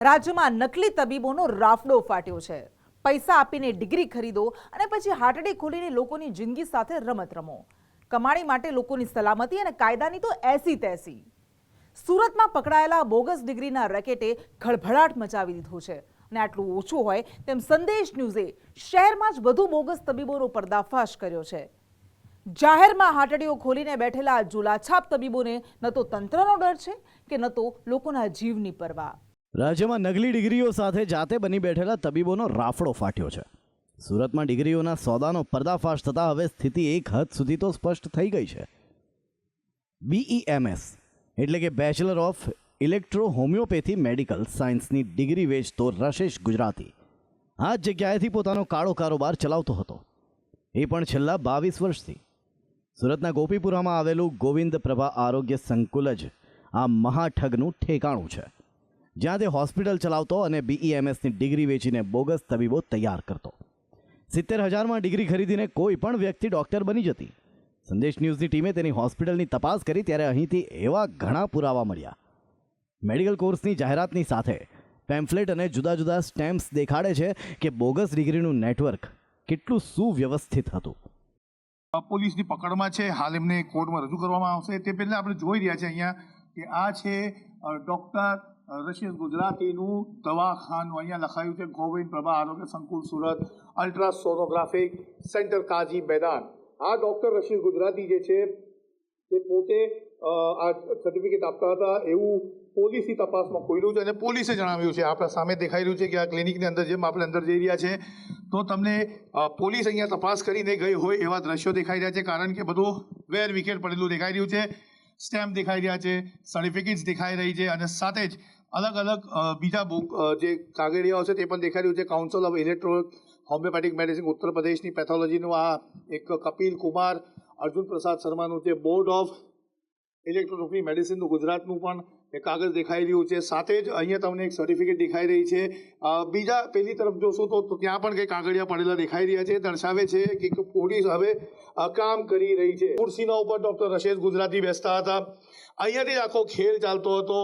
રાજ્યમાં નકલી તબીબોનો રાફડો ફાટ્યો છે। પૈસા આપીને ડિગ્રી ખરીદો અને પછી હાટડી ખોલીને લોકોની જિંદગી સાથે રમત રમો। કમાણી માટે લોકોની સલામતી અને કાયદાની તો એસી તેસી। સુરતમાં પકડાયેલા બોગસ ડિગ્રીના રેકેટે ખળભળાટ મચાવી દીધો છે અને આટલું ઓછું હોય તેમ સંદેશ ન્યૂઝે શહેરમાં જ વધુ બોગસ તબીબોનો પર્દાફાશ કર્યો છે। જાહેરમાં હાટડીઓ ખોલીને બેઠેલા ઝોલાછાપ તબીબોને ન તો તંત્રનો ડર છે કે ન તો લોકોના જીવની પરવા। રાજ્યમાં નકલી ડિગ્રીઓ સાથે જાતે બની બેઠેલા તબીબોનો રાફડો ફાટ્યો છે। સુરતમાં ડિગ્રીઓના સોદાનો પર્દાફાશ થતાં હવે સ્થિતિ એક હદ સુધી તો સ્પષ્ટ થઈ ગઈ છે। BEMS એટલે કે bachelor of electro homeopathy medical સાયન્સની ડિગ્રી વેચતો રશેશ ગુજરાતી આ જ જગ્યાએથી પોતાનો કાળો કારોબાર ચલાવતો હતો, એ પણ છેલ્લા 22 વર્ષથી। સુરતના ગોપીપુરામાં આવેલું ગોવિંદ પ્રભા આરોગ્ય સંકુલ જ આ મહાઠગનું ઠેકાણું છે, જ્યાં તે હોસ્પિટલ ચલાવતો અને BEMSની ડિગ્રી વેચીને બોગસ તબીબો તૈયાર કરતો। 70,000માં ડિગ્રી ખરીદીને કોઈ પણ વ્યક્તિ ડૉક્ટર બની જતી। સંદેશ ન્યૂઝની ટીમે તેની હોસ્પિટલની તપાસ કરી ત્યારે અહીંથી એવા ઘણા પુરાવા મળ્યા। મેડિકલ કોર્સની જાહેરાતની સાથે પેમ્ફલેટ અને જુદા જુદા સ્ટેમ્પ્સ દેખાડે છે કે બોગસ ડિગ્રીનું નેટવર્ક કેટલું સુવ્યવસ્થિત હતું। પોલીસની પકડમાં છે, હાલ એમને કોર્ટમાં રજૂ કરવામાં આવશે। તે પહેલાં આપણે જોઈ રહ્યા છે અહીંયા કે આ છે ડૉક્ટર રશેશ ગુજરાતીનું દવાખાનું। અહીંયા લખાયું છે ગોવિંદ પ્રભા આરોગ્ય સંકુલ સુરત અલ્ટ્રાસોનોગ્રાફિક સેન્ટર કાજી મેદાન। આ ડૉક્ટર રશેશ ગુજરાતી જે છે તે પોતે આ સર્ટિફિકેટ આપતા હતા એવું પોલીસની તપાસમાં ખુલ્યું છે અને પોલીસે જણાવ્યું છે, આપણા સામે દેખાઈ રહ્યું છે કે આ ક્લિનિકની અંદર જેમ આપણે અંદર જઈ રહ્યા છે તો તમને પોલીસ અહીંયા તપાસ કરીને ગઈ હોય એવા દ્રશ્યો દેખાઈ રહ્યા છે, કારણ કે બધું વેર વિકેટ પડેલું દેખાઈ રહ્યું છે, સ્ટેમ્પ દેખાઈ રહ્યા છે, સર્ટિફિકેટ્સ દેખાઈ રહી છે અને સાથે જ અલગ અલગ બીજા જે કાગળિયાઓ છે તે પણ દેખાઈ રહ્યું છે। Council of electro homeopathic medicine ઉત્તર પ્રદેશની પેથોલોજીનું આ એક કપિલ કુમાર અર્જુન પ્રસાદ શર્માનું છે, બોર્ડ ઓફ ઇલેક્ટ્રોપેથિક મેડિસિનનું ગુજરાતનું પણ એક કાગળ દેખાઈ રહ્યું છે, સાથે જ અહીંયા તમને એક સર્ટિફિકેટ દેખાઈ રહી છે। બીજા પેલી તરફ જોશો તો ત્યાં પણ કંઈ કાગળિયા પડેલા દેખાઈ રહ્યા છે, દર્શાવે છે કે પોલીસ હવે કામ કરી રહી છે। ખુરશીના ઉપર ડૉક્ટર રશેશ ગુજરાતી બેસતા હતા, અહીંયાથી જ આખો ખેલ ચાલતો હતો।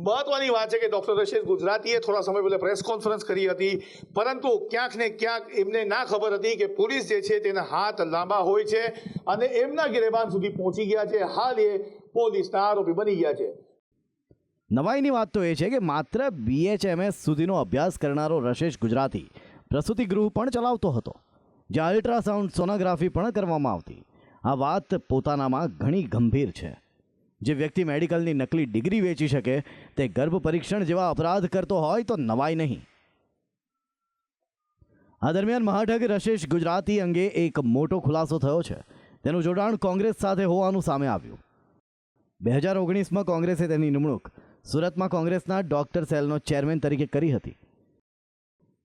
મહત્વની વાત છે કે ડૉક્ટર રશેશ ગુજરાતીએ થોડા સમય પહેલાં પ્રેસ કોન્ફરન્સ કરી હતી, પરંતુ ક્યાંક ને ક્યાંક એમને ના ખબર હતી કે પોલીસ જે છે તેના હાથ લાંબા હોય છે અને એમના ગિરેબાન સુધી પહોંચી ગયા છે। હાલ એ પોલીસના આરોપી બની ગયા છે। નવાઈની વાત તો એ છે કે માત્ર BHMS સુધીનો અભ્યાસ કરનારો રશેશ ગુજરાતી પ્રસૂતિ ગૃહ પણ ચલાવતો હતો, જ્યાં અલ્ટ્રાસાઉન્ડ સોનોગ્રાફી પણ કરવામાં આવતી। આ વાત પોતાનામાં ઘણી ગંભીર છે। જે વ્યક્તિ મેડિકલની નકલી ડિગ્રી વેચી શકે તે ગર્ભ પરીક્ષણ જેવા અપરાધ કરતો હોય તો નવાઈ નહીં। આ દરમિયાન મહાઠગ રશેશ ગુજરાતી અંગે એક મોટો ખુલાસો થયો છે। તેનું જોડાણ કોંગ્રેસ સાથે હોવાનું સામે આવ્યું। 2019માં કોંગ્રેસે તેની નિમણૂક સુરતમાં કોંગ્રેસના ડોક્ટર સેલનો ચેરમેન તરીકે કરી હતી।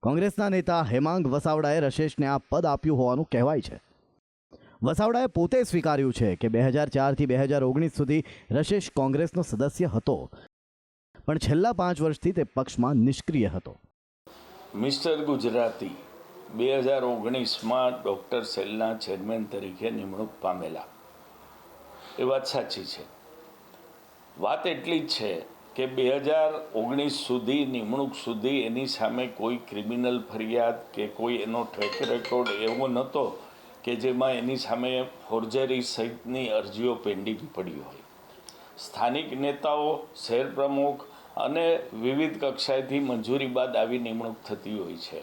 કોંગ્રેસના નેતા હેમાંગ વસાવડાએ રશેશને આ પદ આપ્યું હોવાનું કહેવાય છે। વસાવડાએ પોતે સ્વીકાર્યું છે કે 2004થી 2019 સુધી રશેશ કોંગ્રેસનો સદસ્ય હતો, પણ છેલ્લા 5 વર્ષથી તે પક્ષમાં નિષ્ક્રિય હતો। મિસ્ટર ગુજરાતી 2019માં ડૉક્ટર સેલના ચેરમેન તરીકે નિમણૂક પામેલા, એ વાત સાચી છે। વાત એટલી જ છે કે 2019 સુધી નિમણૂક સુધી એની સામે કોઈ ક્રિમિનલ ફરિયાદ કે કોઈ એનો ટ્રેક રેકોર્ડ એવો નહોતો કે જેમાં એની સામે ફોર્જરી સહિતની અરજીઓ પેન્ડિંગ પડી હોય। સ્થાનિક નેતાઓ, શહેર પ્રમુખ અને વિવિધ કક્ષાએથી મંજૂરી બાદ આવી નિમણૂક થતી હોય છે,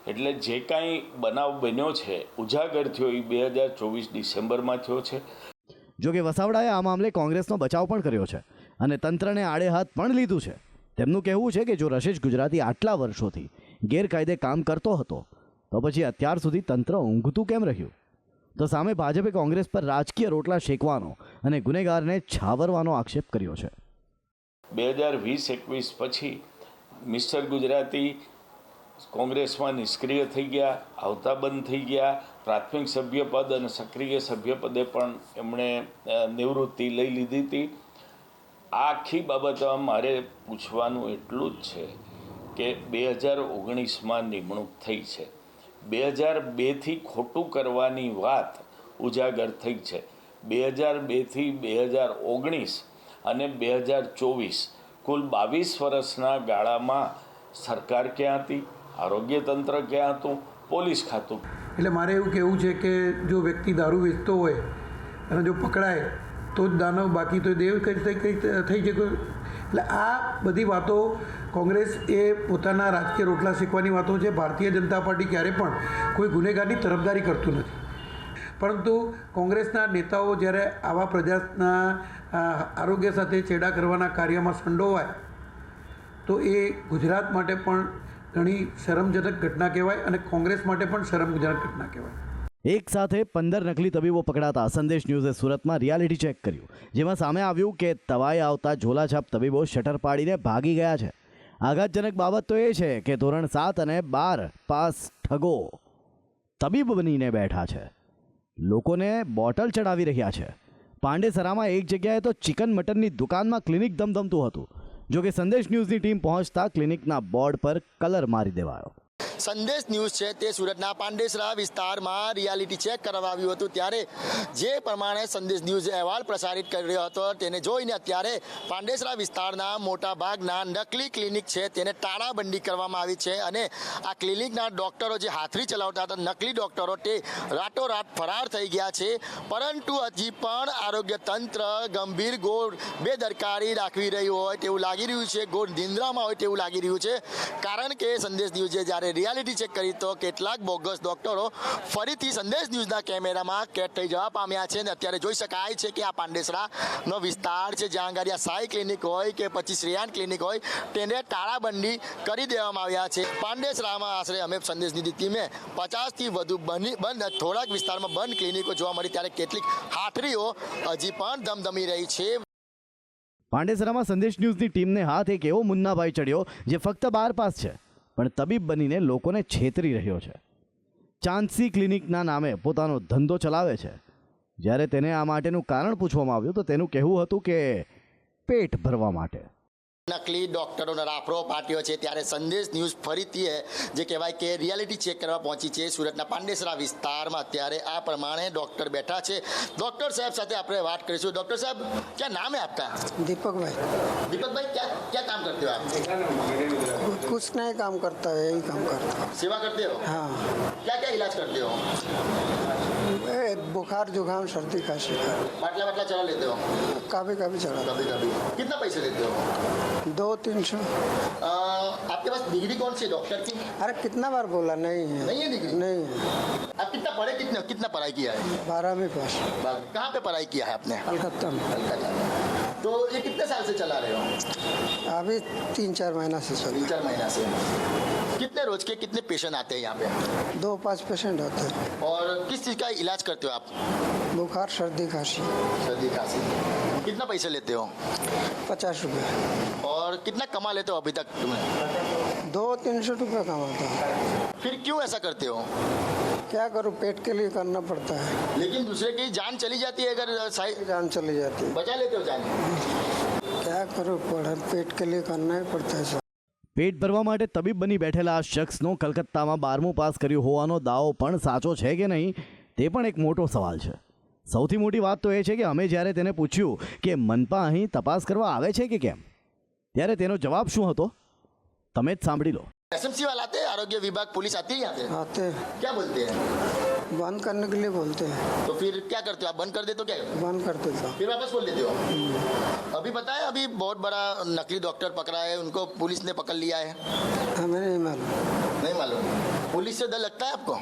એટલે જે કાંઈ બનાવ બન્યો છે, ઉજાગર થયો એ 2024 ડિસેમ્બરમાં થયો છે। જોકે વસાવડાએ આ મામલે કોંગ્રેસનો બચાવ પણ કર્યો છે અને તંત્રને આડે હાથ પણ લીધું છે। તેમનું કહેવું છે કે જો રશેશ ગુજરાતી આટલા વર્ષોથી ગેરકાયદે કામ કરતો હતો તો પછી અત્યાર સુધી તંત્ર ઊંઘતું કેમ રહ્યું? તો સામે ભાજપે કોંગ્રેસ પર રાજકીય રોટલા શેકવાનો અને ગુનેગારને છાવરવાનો આક્ષેપ કર્યો છે। 2020-21 પછી મિસ્ટર ગુજરાતી કોંગ્રેસમાં નિષ્ક્રિય થઈ ગયા, આવતા બંધ થઈ ગયા। પ્રાથમિક સભ્યપદ અને સક્રિય સભ્યપદે પણ એમણે નિવૃત્તિ લઈ લીધી હતી। આ આખી બાબતમાં મારે પૂછવાનું એટલું જ છે કે 2019માં નિમણૂક થઈ છે, 2002થી ખોટું કરવાની વાત ઉજાગર થઈ છે। 2002થી 2019 અને 2024 કુલ 22 વર્ષના ગાળામાં સરકાર ક્યાં હતી, આરોગ્ય તંત્ર ક્યાં હતું, પોલીસ ખાતું? એટલે મારે એવું કહેવું છે કે જો વ્યક્તિ દારૂ વેચતો હોય અને જો પકડાય તો જ દાનવ, બાકી તો દેવ કઈ થઈ શકે. એટલે આ બધી વાતો કોંગ્રેસ એ પોતાના રાજકીય રોટલા શેકવાની વાતો છે. ભારતીય જનતા પાર્ટી ક્યારે પણ કોઈ ગુનેગારની તરફદારી કરતું નથી, પરંતુ કોંગ્રેસના નેતાઓ જ્યારે આવા પ્રજાના આરોગ્ય સાથે ચેડા કરવાના કાર્યમાં સંડોવાય તો એ ગુજરાત માટે પણ ઘણી શરમજનક ઘટના કહેવાય અને કોંગ્રેસ માટે પણ શરમજનક ઘટના કહેવાય. એક સાથે 15 નકલી તબીબો પકડાતા સંદેશ ન્યૂઝે સુરતમાં રિયાલિટી ચેક કર્યું, જેમાં સામે આવ્યું કે તવાઈ આવતા ઝોલાછાપ તબીબો શટર પાડીને ભાગી ગયા છે. આઘાતજનક બાબત તો એ છે કે ધોરણ 7 અને 12 પાસ ઠગો તબીબ બનીને બેઠા છે, લોકોને બોટલ ચડાવી રહ્યા છે. પાંડેસરામાં એક જગ્યાએ તો ચિકન મટનની દુકાનમાં ક્લિનિક ધમધમતું હતું. જોકે સંદેશ ન્યૂઝની ટીમ પહોંચતા ક્લિનિકના બોર્ડ પર કલર મારી દેવાયો. સંદેશ ન્યૂઝ છે તે સુરતના પાંડેસરા વિસ્તારમાં રિયાલિટી ચેક કરવામાં આવ્યું હતું, ત્યારે જે પ્રમાણે સંદેશ ન્યૂઝે અહેવાલ પ્રસારિત કરી રહ્યો હતો તેને જોઈને અત્યારે પાંડેસરા વિસ્તારના મોટાભાગના નકલી ક્લિનિક છે તેને તાળાબંધી કરવામાં આવી છે અને આ ક્લિનિકના ડૉક્ટરો જે હાથરી ચલાવતા હતા, નકલી ડૉક્ટરો, તે રાતોરાત ફરાર થઈ ગયા છે. પરંતુ હજી પણ આરોગ્ય તંત્ર ગંભીર ગોળ બેદરકારી દાખવી રહ્યું હોય તેવું લાગી રહ્યું છે, ગોળ નિંદ્રામાં હોય તેવું લાગી રહ્યું છે. કારણ કે સંદેશ ન્યૂઝે જ્યારે રિયાલિટી ચેક કરી તો કેટલાક બોગસ ડોક્ટરો ફરીથી સંદેશ ન્યૂઝના કેમેરામાં કેદ થઈ જવા પામ્યા છે અને અત્યારે જોઈ શકાય છે કે આ પાંડેસરાનો વિસ્તાર છે જ્યાં આગળ આ સાઈ ક્લિનિક હોય કે પછી શ્રેયાન ક્લિનિક હોય તેને તાળાબંધી કરી દેવામાં આવ્યા છે. પાંડેસરામાં આશરે અમે સંદેશ ન્યૂઝની ટીમે 50થી વધુ બંધ થોડાક વિસ્તારમાં બંધ ક્લિનિકો જોવા મળી, ત્યારે કેટલીક હાથરીઓ હજી પણ ધમધમી રહી છે. પાંડેસરામાં સંદેશ ન્યૂઝની ટીમને હાથ એક એવો મુન્નાભાઈ ચડ્યો જે ફક્ત 12 પાસ છે પણ તબીબ બનીને લોકોને છેતરી રહ્યો છે. ચાંદસી ક્લિનિકના નામે પોતાનો ધંધો ચલાવે છે. જ્યારે તેને આ માટેનું કારણ પૂછવામાં આવ્યું તો તેનું કહેવું હતું કે પેટ ભરવા માટે. નકલી ડોક્ટરોનો રાફડો પાટ્યો છે, ત્યારે સંદેશ ન્યૂઝ ફરીથી જે કહેવાય કે રિયાલિટી ચેક કરવા પહોંચી છે સુરતના પાંડેસરા વિસ્તારમાં. અત્યારે આ પ્રમાણે ડૉક્ટર બેઠા છે. ડૉક્ટર સાહેબ સાથે આપણે વાત કરીશું. ડૉક્ટર સાહેબ, क्या नाम है आपका? दीपक भाई. दीपक भाई, क्या काम करते हो आप? कुछ नहीं काम करता है, यही काम करता है. सेवा करते हो? हाँ. क्या इलाज करते हो? बुखार जुकाम सर्दी खांसी का बाटला चला लेते हो? कभी कभी चला. कभी. कितना पैसे लेते हो? 200-300. आपके पास डिग्री कौन सी है डॉक्टर की? अरे कितना बार बोला, नहीं है. नहीं है डिग्री? नहीं है. आप कितना पढ़े, कितना पढ़ाई किया है? 12वीं पास. कहाँ पे पढ़ाई किया है आपने? कलकत्ता में. तो ये कितने साल से चला रहे हो? अभी 3-4 महीना से चल. 3-4 महीना से. कितने रोज के कितने पेशेंट आते हैं यहाँ पे? 2-5 पेशेंट आते हैं. और किस चीज़ का इलाज करते हो आप? बुखार सर्दी खांसी. सर्दी खांसी. कितना पैसे लेते हो? 50 रुपये. और कितना कमा लेते हो अभी तक तुम्हें? 200-300 रुपये कमाता हूँ. फिर क्यों ऐसा करते हो? क्या करूँ, पेट के लिए करना पड़ता है. लेकिन दूसरे की जान चली जाती है अगर जान चली जाती है. बचा लेते हो जान? क्या करूँ, पेट के लिए करना ही पड़ता है. પેટ ભરવા માટે તબીબ બની બેઠેલા આ શખ્સનો કલકત્તામાં 12મું પાસ કર્યું હોવાનો દાવો પણ સાચો છે કે નહીં તે પણ એક મોટો સવાલ છે. સૌથી મોટી વાત તો એ છે કે અમે જ્યારે તેને પૂછ્યું કે મનપા અહીં તપાસ કરવા આવે છે કે કેમ, ત્યારે તેનો જવાબ શું હતો તમે જ સાંભળી લો. एसएमसी वाले आते हैं, आरोग्य विभाग पुलिस आती है यहाँ पे? आते हैं. क्या बोलते हैं? बंद करने के लिए बोलते हैं. तो फिर क्या करते हो आप? बंद कर देते हो क्या? बंद कर देता. फिर वापस खोल देते हो? अभी पता है अभी बहुत बड़ा नकली डॉक्टर पकड़ा है, उनको पुलिस ने पकड़ लिया है. हमें नहीं मालूम. नहीं मालूम? पुलिस से डर लगता है आपको?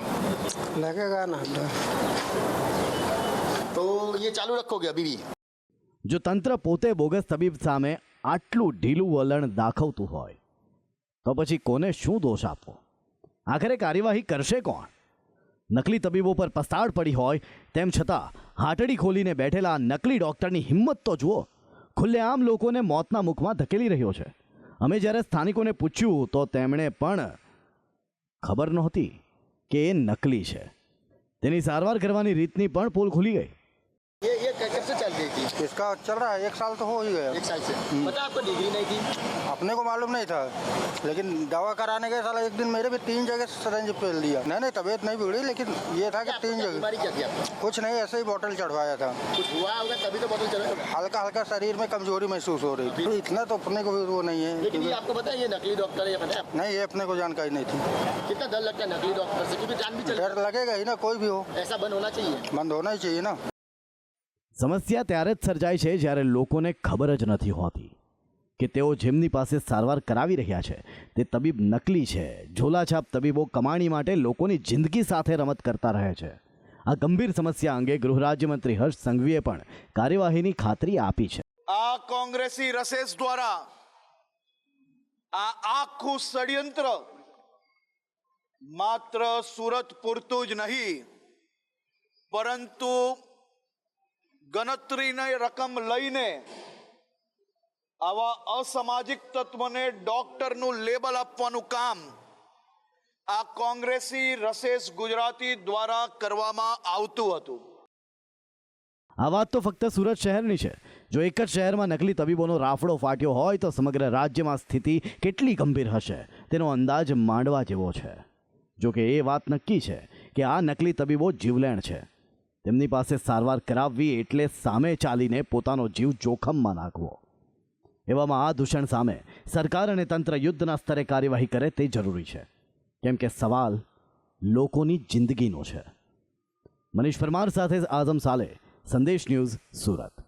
लगेगा ना डर. तो ये चालू रखोगे अभी भी? જો તંત્ર પોતે બોગસ તબીબ સામે આટલું ઢીલું વલણ દાખવતું હોય તો પછી કોને શું દોષ આપવો? આખરે કાર્યવાહી કરશે કોણ? નકલી તબીબો પર પસ્તાળ પડી હોય તેમ છતાં હાટડી ખોલીને બેઠેલા આ નકલી ડૉક્ટરની હિંમત તો જુઓ. ખુલ્લેઆમ લોકોને મોતના મુખમાં ધકેલી રહ્યો છે. અમે જ્યારે સ્થાનિકોને પૂછ્યું તો તેમણે પણ ખબર નહોતી કે એ નકલી છે. તેની સારવાર કરવાની રીતની પણ પોલ ખુલી ગઈ. ये कैसे चल रही थी? इसका चल रहा है, 1 साल तो हो ही गया। 1 साल से पता आपको डिग्री नहीं थी? अपने को मालूम नहीं था, लेकिन दवा कराने के साला एक दिन मेरे भी 3 जगह सिरिंज पेल दिया। नहीं तबीयत नहीं बिगड़ी, लेकिन ये था कि 3 जगह। बीमारी क्या थी आपको? कुछ नहीं, ऐसे ही बोतल चढ़वाया था। कुछ हुआ होगा तभी तो बोतल चला। हल्का हल्का शरीर में कमजोरी महसूस हो रही थी। इतना तो अपने को भी वो नहीं है। लेकिन ये आपको पता है ये नकली डॉक्टर है, ये पता है? नहीं, ये अपने को जानकारी नहीं थी। कितना डर लगता है नकली डॉक्टर से, क्योंकि जान भी चल डर लगेगा ही ना, कोई भी हो। ऐसा बंद होना चाहिए। बंद होना ही चाहिए ना। સમસ્યા ત્યારે જ સર્જાય છે જ્યારે લોકોને ખબર જ નથી હોતી કે તેઓ જેમની પાસે સારવાર કરાવી રહ્યા છે તે તબીબ નકલી છે. ઝોલાછાપ તબીબો કમાણી માટે લોકોની જિંદગી સાથે રમત કરતા રહે છે. આ ગંભીર સમસ્યા અંગે ગૃહ રાજ્યમંત્રી હર્ષ સંઘવીએ પણ કાર્યવાહીની ખાતરી આપી છે. આ કોંગ્રેસી રસેસ દ્વારા આ આખું ષડયંત્ર માત્ર સુરત પૂરતું જ નહીં, પરંતુ ગણતરીની રકમ લઈને આવા અસામાજિક તત્વોને ડોક્ટરનું લેબલ આપવાનું કામ આ કોંગ્રેસી રસેસ ગુજરાતી દ્વારા કરવામાં આવતું હતું. આ વાત તો ફક્ત સુરત શહેરની છે. જો એક જ શહેરમાં નકલી તબીબોનો રાફડો ફાટ્યો હોય તો સમગ્ર રાજ્યમાં સ્થિતિ કેટલી ગંભીર હશે તેનો અંદાજ માંડવા જેવો છે. જો કે એ વાત નક્કી છે કે આ નકલી તબીબો જીવલેણ છે. તેમની પાસે સારવાર કરાવવી એટલે સામે ચાલીને પોતાનો જીવ જોખમમાં નાખવો. એવામાં આ દૂષણ સામે સરકાર અને તંત્ર યુદ્ધના સ્તરે કાર્યવાહી કરે તે જરૂરી છે, કેમ કે સવાલ લોકોની જિંદગીનો છે. મનીષ પરમાર સાથે આઝમ સાલે, સંદેશ ન્યૂઝ, સુરત.